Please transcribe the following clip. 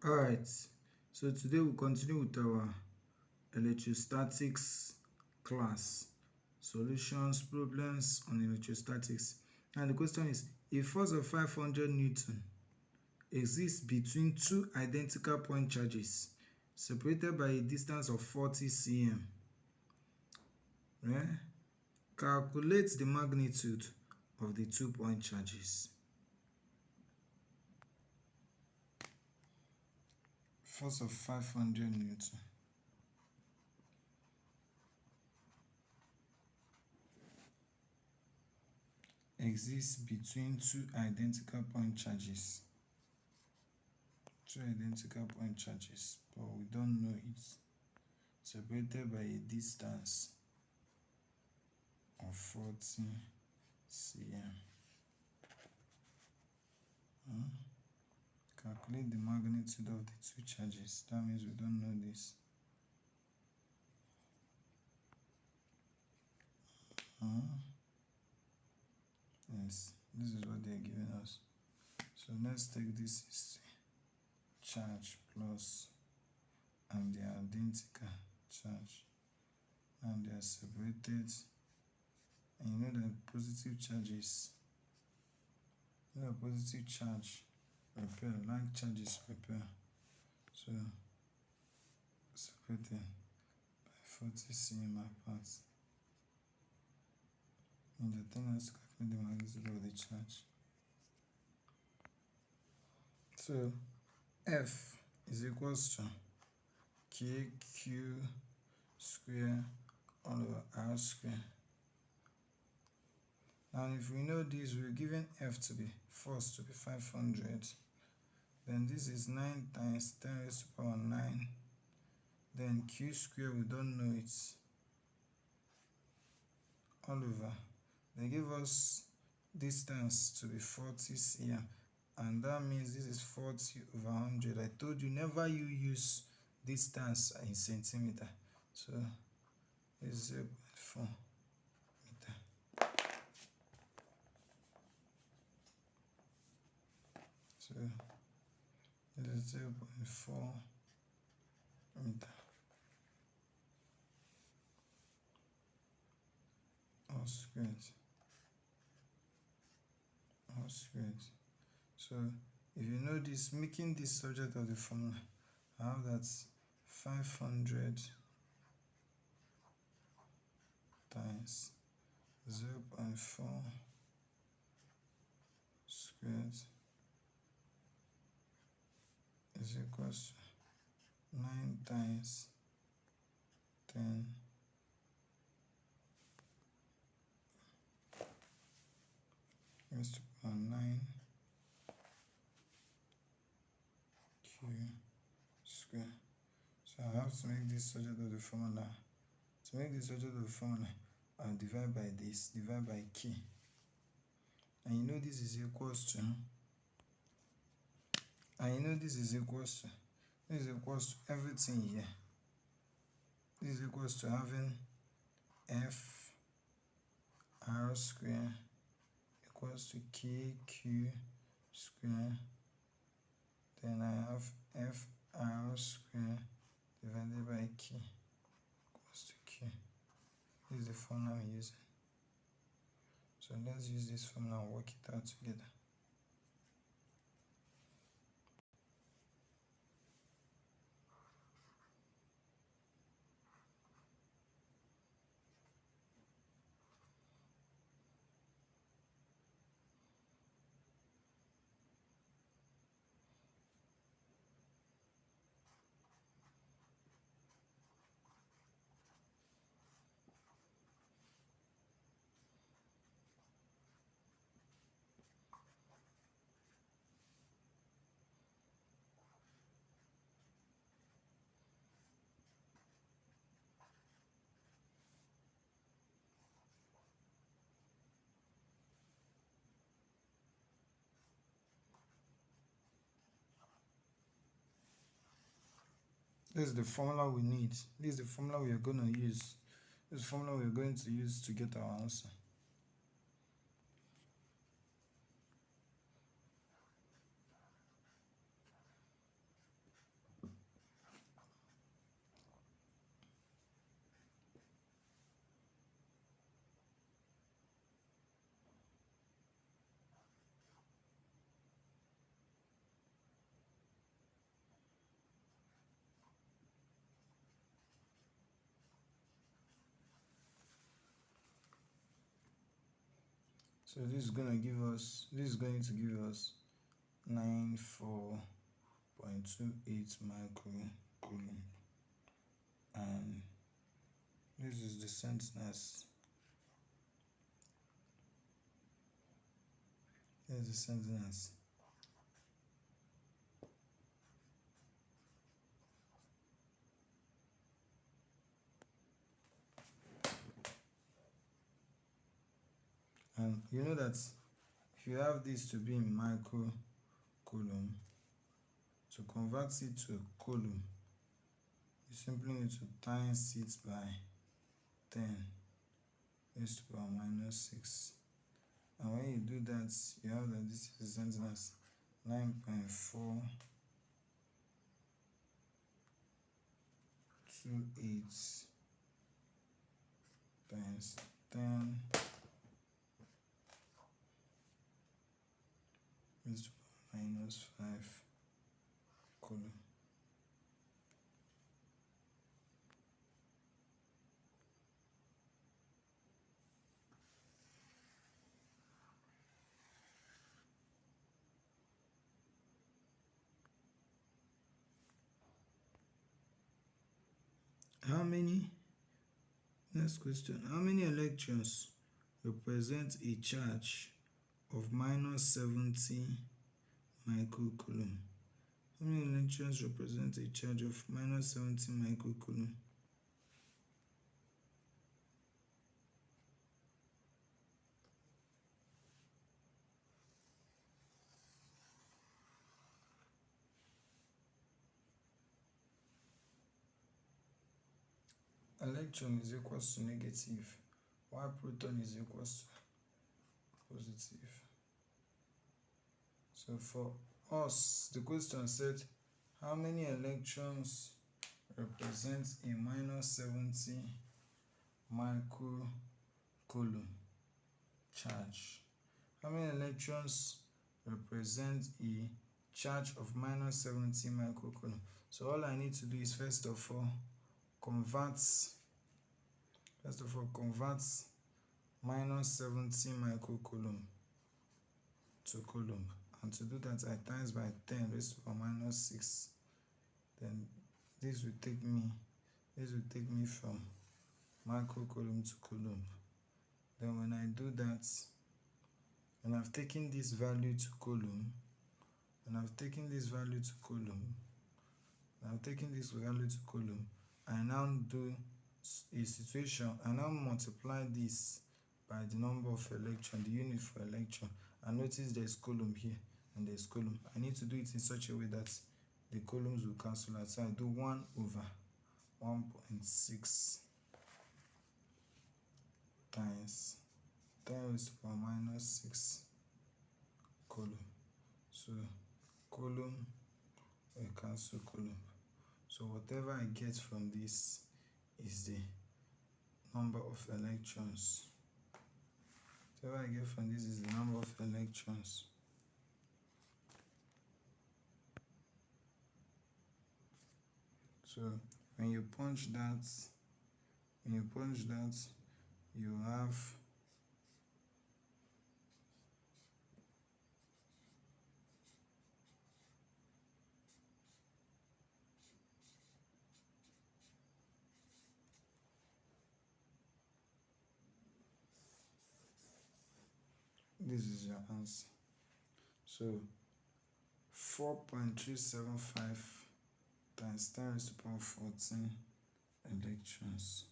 Alright, so today we'll continue with our electrostatics class. Solutions, problems on electrostatics. And the question is, a force of 500 Newton exists between two identical point charges separated by a distance of 40 cm. Right? Calculate the magnitude of the 2 point charges. Force of 500 Newton exists between two identical point charges. Two identical point charges, but we don't know it. Separated by a distance of 40 cm. Calculate the magnitude of the two charges. That means we don't know this. Yes, this is what they're giving us. So let's take this is charge plus, and they are identical charge, and they are separated. And you know that positive charges, positive charge repel, like charges repel. So separated by 40 cm apart. And the thing has to calculate the magnitude of the charge. So F is equals to KQ square all over R square. Now if we know this, we're given F to be force to be 500. Then this is 9 times 10 raised to the power 9. Then Q square, we don't know it. All over. They give us distance to be 40 cm. And that means this is 40 over 100. I told you never you use distance in centimeter. So it's 0.4 meter. So it is 0.4 meter. All squared. All squared. So if you know this, making this subject of the formula, I have that 500 times 0.4 squared is equals to 9 times 10 raised to the power 9 Q square. So I have to make this subject of the formula. To make this subject of the formula, I'll divide by this, divide by K. And you know this is equals to, this is equals to everything here. This is equals to having F R square equals to KQ square. Then I have F R square divided by K equals to Q. This is the formula I'm using. So let's use this formula and work it out together. This is the formula we need. This is the formula we are going to use. This formula we are going to use to get our answer. So this is going to give us 94.28 microcoulomb, and this is the centimeters. Here's the centimeters. And you know that if you have this to be in microcoulomb, to convert it to coulomb, you simply need to times it by 10 raised to the power minus 6. And when you do that, you have that this is centimeters 9.428 times 10 raised to the power minus 5 coulomb. Next question, how many electrons represent a charge of minus 70 microcoulomb? How many electrons represent a charge of minus 70 microcoulomb? Electron is equals to negative, while proton is equals to positive. So for us, the question said, how many electrons represent a minus 70 microcoulomb charge? How many electrons represent a charge of minus 70 microcoulomb? So all I need to do is first of all convert minus 70 microcoulomb to coulomb, and to do that I times by 10 raised to the power minus 6. Then this will take me from microcoulomb to coulomb. Then when I do that, and I've taken this value to coulomb, I now do a situation. I now multiply this by the number of electron, the unit for electron, and notice there's coulomb here and there's coulomb. I need to do it in such a way that the coulombs will cancel out. So I do 1 over 1.6 times 10 raised to the power minus 6 coulomb. So coulomb will cancel coulomb. So whatever I get from this is the number of electrons. Whatever I get from this is the number of electrons. So when you punch that, you have this is your answer. So 4.375 times 10 raised to the power 14 electrons.